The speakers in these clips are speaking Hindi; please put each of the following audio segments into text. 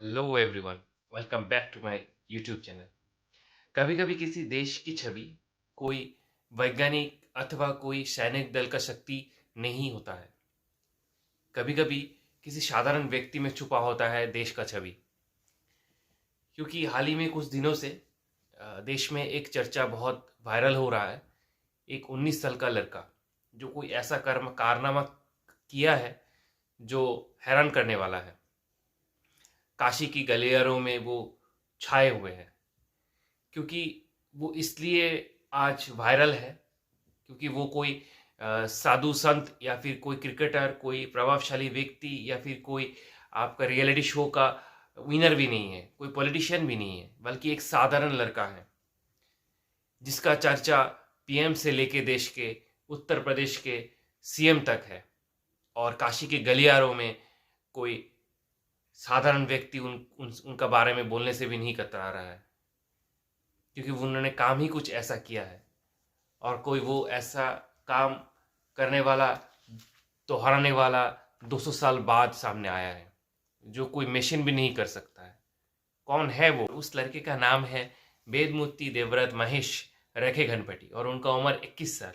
Hello everyone, welcome back to my YouTube channel. कभी कभी किसी देश की छवि कोई वैज्ञानिक अथवा कोई सैनिक दल का शक्ति नहीं होता है। कभी कभी किसी साधारण व्यक्ति में छुपा होता है देश का छवि। क्योंकि हाल ही में कुछ दिनों से देश में एक चर्चा बहुत वायरल हो रहा है। एक 19 साल का लड़का जो कोई ऐसा कर्म कारनामा किया है जो हैरान करने वाला है। काशी की गलियारों में वो छाए हुए हैं। क्योंकि वो इसलिए आज वायरल है क्योंकि वो कोई साधु संत या फिर कोई क्रिकेटर, कोई प्रभावशाली व्यक्ति या फिर कोई आपका रियलिटी शो का विनर भी नहीं है, कोई पॉलिटिशियन भी नहीं है, बल्कि एक साधारण लड़का है जिसका चर्चा पीएम से लेके देश के उत्तर प्रदेश के सीएम तक है। और काशी के गलियारों में कोई साधारण व्यक्ति उनका बारे में बोलने से भी नहीं कतरा रहा है, क्योंकि उन्होंने काम ही कुछ ऐसा किया है। और कोई वो ऐसा काम करने वाला, दोहराने वाला 200 साल बाद सामने आया है, जो कोई मशीन भी नहीं कर सकता है। कौन है वो? उस लड़के का नाम है वेदमूर्ति देवव्रत महेश रेखे गणपति, और उनका उम्र 21 साल,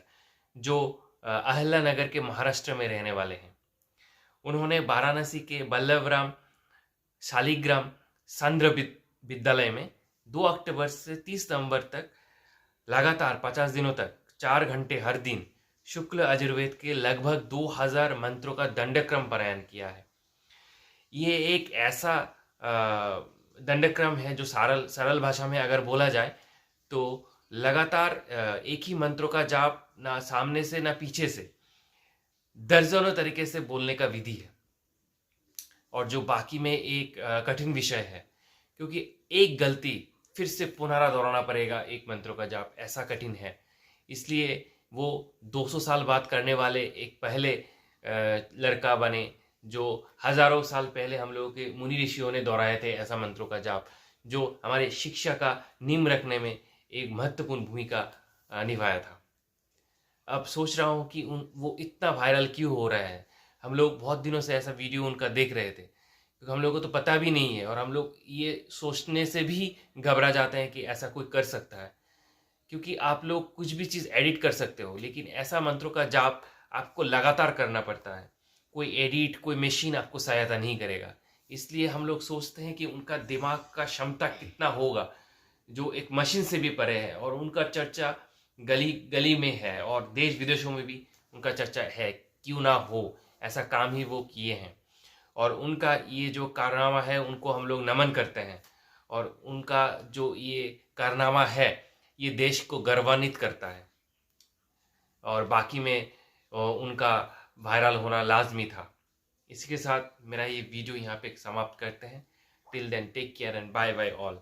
जो अहल्यानगर के महाराष्ट्र में रहने वाले हैं। उन्होंने वाराणसी के बल्लभराम शालिग्राम सांद्र विद्यालय में 2 अक्टूबर से 30 नवंबर तक लगातार 50 दिनों तक 4 घंटे हर दिन शुक्ल यजुर्वेद के लगभग 2000 मंत्रों का दंडक्रम पारायण किया है। ये एक ऐसा दंडक्रम है जो सरल सरल भाषा में अगर बोला जाए तो लगातार एक ही मंत्रों का जाप, ना सामने से ना पीछे से, दर्जनों तरीके से बोलने का विधि है। और जो बाकी में एक कठिन विषय है, क्योंकि एक गलती फिर से पुनरा दोहराना पड़ेगा, एक मंत्रों का जाप ऐसा कठिन है। इसलिए वो 200 साल बाद करने वाले एक पहले लड़का बने, जो हजारों साल पहले हम लोगों के मुनि ऋषियों ने दोहराए थे ऐसा मंत्रों का जाप, जो हमारे शिक्षा का नींव रखने में एक महत्वपूर्ण भूमिका निभाया था। अब सोच रहा हूँ कि वो इतना वायरल क्यों हो रहा है। हम लोग बहुत दिनों से ऐसा वीडियो उनका देख रहे थे, क्योंकि हम लोगों को तो पता भी नहीं है, और हम लोग ये सोचने से भी घबरा जाते हैं कि ऐसा कोई कर सकता है। क्योंकि आप लोग कुछ भी चीज़ एडिट कर सकते हो, लेकिन ऐसा मंत्रों का जाप आपको लगातार करना पड़ता है। कोई एडिट, कोई मशीन आपको सहायता नहीं करेगा। इसलिए हम लोग सोचते हैं कि उनका दिमाग का क्षमता कितना होगा, जो एक मशीन से भी परे है। और उनका चर्चा गली गली में है और देश विदेशों में भी उनका चर्चा है। क्यों ना हो, ऐसा काम ही वो किए हैं। और उनका ये जो कारनामा है उनको हम लोग नमन करते हैं। और उनका जो ये कारनामा है ये देश को गौरवान्वित करता है। और बाकी में उनका वायरल होना लाजमी था। इसी के साथ मेरा ये वीडियो यहाँ पे समाप्त करते हैं। Till then take care and bye bye all.